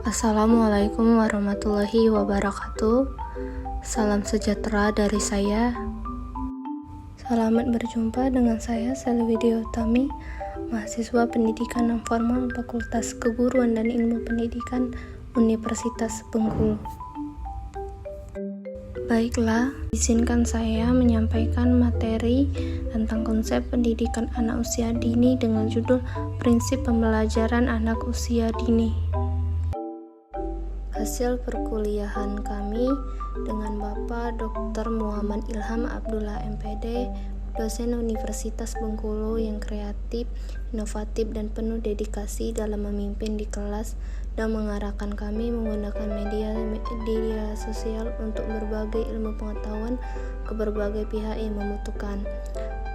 Assalamualaikum warahmatullahi wabarakatuh. Salam sejahtera dari saya. Selamat berjumpa dengan saya Sally Widya Utami, mahasiswa pendidikan non formal Fakultas Keguruan dan Ilmu Pendidikan Universitas Bengkulu. Baiklah, izinkan saya menyampaikan materi tentang konsep pendidikan anak usia dini dengan judul Prinsip Pembelajaran Anak Usia Dini. Hasil perkuliahan kami dengan Bapak Dr. Muhammad Ilham Abdullah MPD, dosen Universitas Bengkulu yang kreatif, inovatif, dan penuh dedikasi dalam memimpin di kelas dan mengarahkan kami menggunakan media sosial untuk berbagai ilmu pengetahuan ke berbagai pihak yang membutuhkan.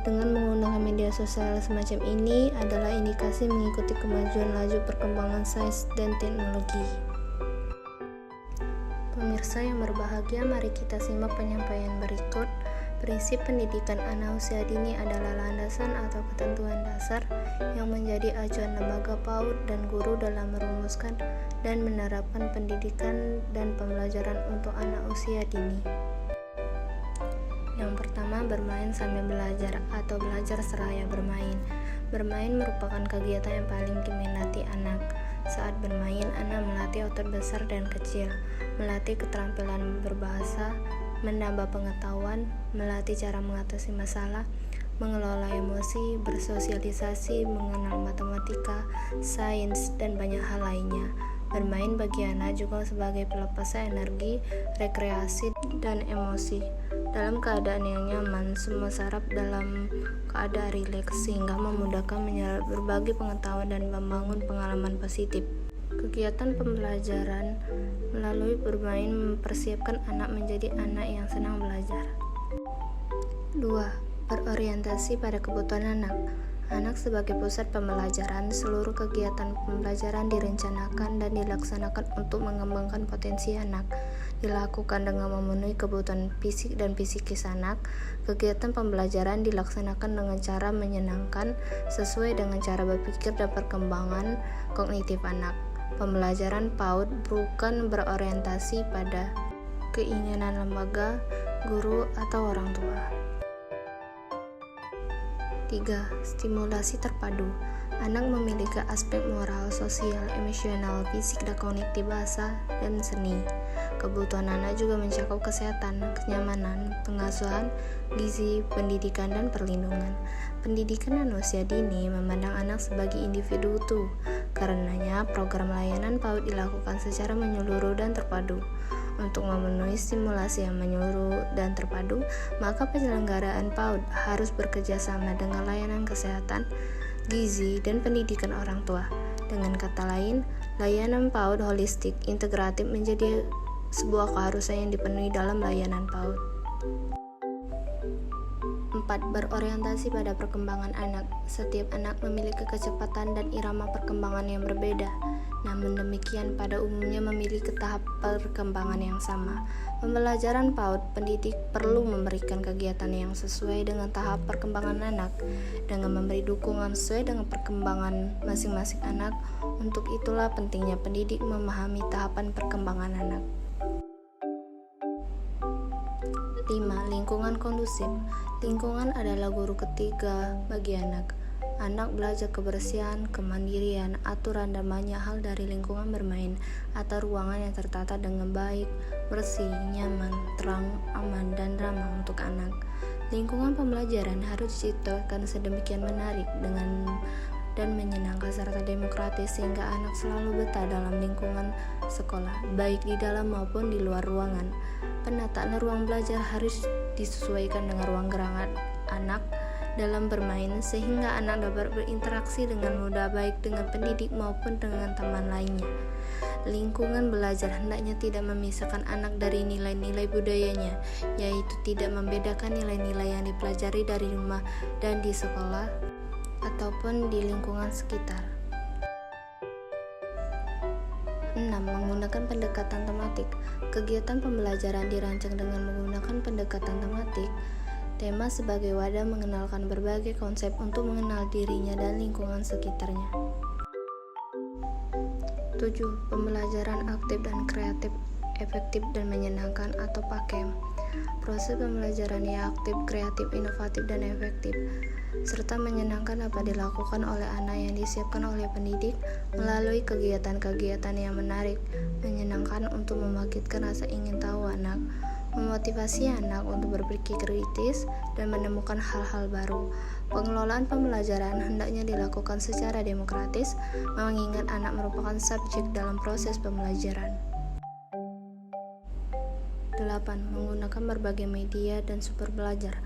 Dengan menggunakan media sosial semacam ini adalah indikasi mengikuti kemajuan laju perkembangan sains dan teknologi. Pemirsa yang berbahagia, mari kita simak penyampaian berikut. Prinsip pendidikan anak usia dini adalah landasan atau ketentuan dasar yang menjadi acuan lembaga PAUD dan guru dalam merumuskan dan menerapkan pendidikan dan pembelajaran untuk anak usia dini. Yang pertama, bermain sambil belajar atau belajar seraya bermain. Bermain merupakan kegiatan yang paling diminati anak. Saat bermain, anak melatih otot besar dan kecil, melatih keterampilan berbahasa, menambah pengetahuan, melatih cara mengatasi masalah, mengelola emosi, bersosialisasi, mengenal matematika, sains, dan banyak hal lainnya. Bermain bagi anak juga sebagai pelepasan energi, rekreasi, dan emosi. Dalam keadaan yang nyaman, semua saraf dalam keadaan rileks sehingga memudahkan menyerap berbagai pengetahuan dan membangun pengalaman positif. Kegiatan pembelajaran melalui bermain mempersiapkan anak menjadi anak yang senang belajar. 2. Berorientasi pada kebutuhan anak. Anak sebagai pusat pembelajaran, seluruh kegiatan pembelajaran direncanakan dan dilaksanakan untuk mengembangkan potensi anak. Dilakukan dengan memenuhi kebutuhan fisik dan psikis anak. Kegiatan pembelajaran dilaksanakan dengan cara menyenangkan, sesuai dengan cara berpikir dan perkembangan kognitif anak. Pembelajaran PAUD bukan berorientasi pada keinginan lembaga, guru, atau orang tua. 3. Stimulasi terpadu. Anak memiliki aspek moral, sosial, emosional, fisik, dan kognitif, bahasa, dan seni. Kebutuhan anak juga mencakup kesehatan, kenyamanan, pengasuhan, gizi, pendidikan, dan perlindungan. Pendidikan anak usia dini memandang anak sebagai individu utuh. Karenanya, program layanan PAUD dilakukan secara menyeluruh dan terpadu. Untuk memenuhi stimulasi yang menyeluruh dan terpadu, maka penyelenggaraan PAUD harus bekerja sama dengan layanan kesehatan, gizi, dan pendidikan orang tua. Dengan kata lain, layanan PAUD holistik integratif menjadi sebuah keharusan yang dipenuhi dalam layanan PAUD. 4. Berorientasi pada perkembangan anak. Setiap anak memiliki kecepatan dan irama perkembangan yang berbeda. Namun demikian, pada umumnya memiliki tahap perkembangan yang sama. Pembelajaran PAUD pendidik perlu memberikan kegiatan yang sesuai dengan tahap perkembangan anak, dengan memberi dukungan sesuai dengan perkembangan masing-masing anak. Untuk itulah pentingnya pendidik memahami tahapan perkembangan anak. 5. Lingkungan kondusif. Lingkungan adalah guru ketiga bagi anak. Anak belajar kebersihan, kemandirian, aturan, dan banyak hal dari lingkungan bermain atau ruangan yang tertata dengan baik, bersih, nyaman, terang, aman, dan ramah untuk anak. Lingkungan pembelajaran harus diciptakan sedemikian menarik dan menyenangkan serta demokratis sehingga anak selalu betah dalam lingkungan sekolah, baik di dalam maupun di luar ruangan. Penataan ruang belajar harus disesuaikan dengan ruang gerak anak dalam bermain sehingga anak dapat berinteraksi dengan mudah baik dengan pendidik maupun dengan teman lainnya. Lingkungan belajar hendaknya tidak memisahkan anak dari nilai-nilai budayanya, yaitu tidak membedakan nilai-nilai yang dipelajari dari rumah dan di sekolah ataupun di lingkungan sekitar. 6. Menggunakan pendekatan tematik. Kegiatan pembelajaran dirancang dengan menggunakan pendekatan tematik. Tema sebagai wadah mengenalkan berbagai konsep untuk mengenal dirinya dan lingkungan sekitarnya. 7. Pembelajaran aktif dan kreatif, efektif dan menyenangkan atau PAKEM. Proses pembelajaran yang aktif, kreatif, inovatif, dan efektif serta menyenangkan dapat dilakukan oleh anak yang disiapkan oleh pendidik melalui kegiatan-kegiatan yang menarik, menyenangkan untuk membangkitkan rasa ingin tahu anak, memotivasi anak untuk berpikir kritis dan menemukan hal-hal baru. Pengelolaan pembelajaran hendaknya dilakukan secara demokratis, mengingat anak merupakan subjek dalam proses pembelajaran. 8. Menggunakan berbagai media dan sumber belajar.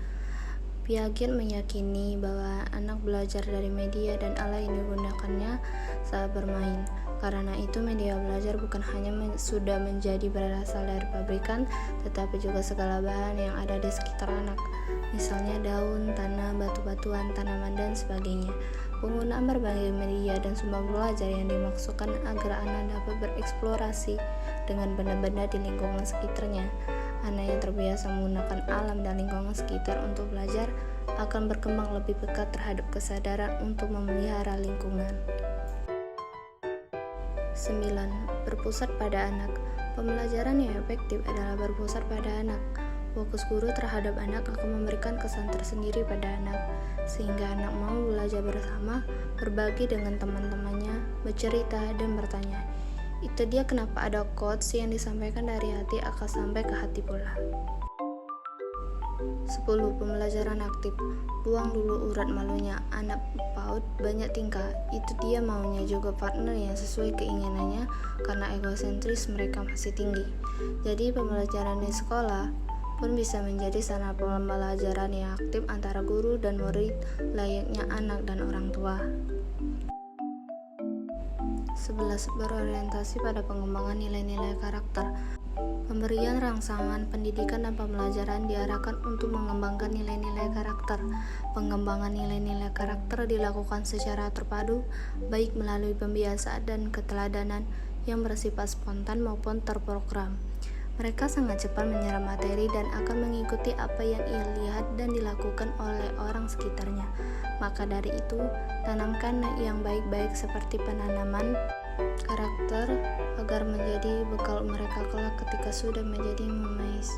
Piaget meyakini bahwa anak belajar dari media dan alat yang digunakannya saat bermain. Karena itu, media belajar bukan hanya sudah menjadi berasal dari pabrikan, tetapi juga segala bahan yang ada di sekitar anak, misalnya daun, tanah, batu-batuan, tanaman, dan sebagainya. Penggunaan berbagai media dan sumber belajar yang dimaksudkan agar anak dapat bereksplorasi dengan benda-benda di lingkungan sekitarnya. Anak yang terbiasa menggunakan alam dan lingkungan sekitar untuk belajar akan berkembang lebih pekat terhadap kesadaran untuk memelihara lingkungan. 9. Berpusat pada anak. Pembelajaran yang efektif adalah berpusat pada anak. Fokus guru terhadap anak akan memberikan kesan tersendiri pada anak, sehingga anak mau belajar bersama, berbagi dengan teman-temannya, bercerita, dan bertanya. Itu dia kenapa ada quotes yang disampaikan dari hati akan sampai ke hati pula. 10. Pembelajaran aktif. Buang dulu urat malunya. Anak PAUD banyak tingkah. Itu dia maunya juga partner yang sesuai keinginannya karena egosentris mereka masih tinggi. Jadi pembelajaran di sekolah pun bisa menjadi sarana pembelajaran yang aktif antara guru dan murid layaknya anak dan orang tua. 11. Berorientasi pada pengembangan nilai-nilai karakter. Pemberian rangsangan pendidikan dan pembelajaran diarahkan untuk mengembangkan nilai-nilai karakter. Pengembangan nilai-nilai karakter dilakukan secara terpadu, baik melalui pembiasaan dan keteladanan yang bersifat spontan maupun terprogram. Mereka sangat cepat menyerap materi dan akan mengikuti apa yang ia lihat dan dilakukan oleh orang sekitarnya. Maka dari itu, tanamkan yang baik-baik seperti penanaman karakter agar menjadi bekal mereka kelak ketika sudah menjadi memais.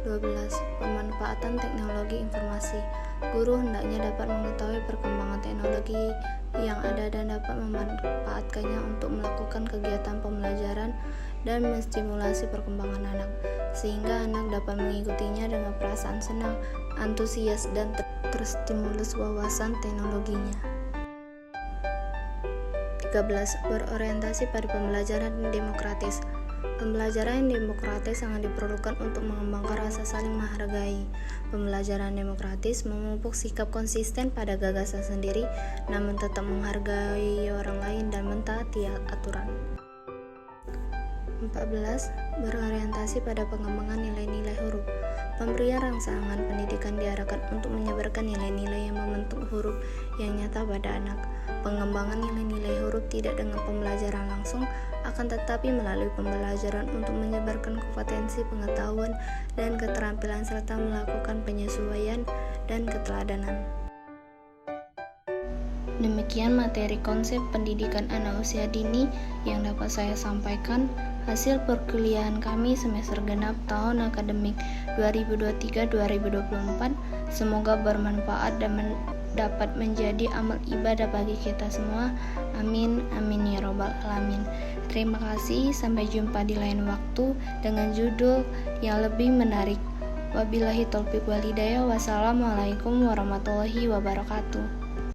12. Pemanfaatan teknologi informasi. Guru hendaknya dapat mengetahui perkembangan teknologi yang ada dan dapat memanfaatkannya untuk melakukan kegiatan pembelajaran dan menstimulasi perkembangan anak, sehingga anak dapat mengikutinya dengan perasaan senang, antusias, dan terstimulus wawasan teknologinya. 13. Berorientasi pada pembelajaran demokratis. Pembelajaran yang demokratis sangat diperlukan untuk mengembangkan rasa saling menghargai. Pembelajaran demokratis memupuk sikap konsisten pada gagasan sendiri, namun tetap menghargai orang lain dan mentaati aturan. 14. Berorientasi pada pengembangan nilai-nilai huruf. Pemberian rangsangan pendidikan diarahkan untuk menyebarkan nilai-nilai yang membentuk huruf yang nyata pada anak. Pengembangan nilai-nilai huruf tidak dengan pembelajaran langsung, akan tetapi melalui pembelajaran untuk menyebarkan kompetensi pengetahuan dan keterampilan serta melakukan penyesuaian dan keteladanan. Demikian materi konsep pendidikan anak usia dini yang dapat saya sampaikan, hasil perkuliahan kami semester genap tahun akademik 2023-2024. Semoga bermanfaat dan dapat menjadi amal ibadah bagi kita semua. Amin, amin ya robbal alamin. Terima kasih, sampai jumpa di lain waktu dengan judul yang lebih menarik. Wabillahi taufiq wal hidayah. Wassalamualaikum warahmatullahi wabarakatuh.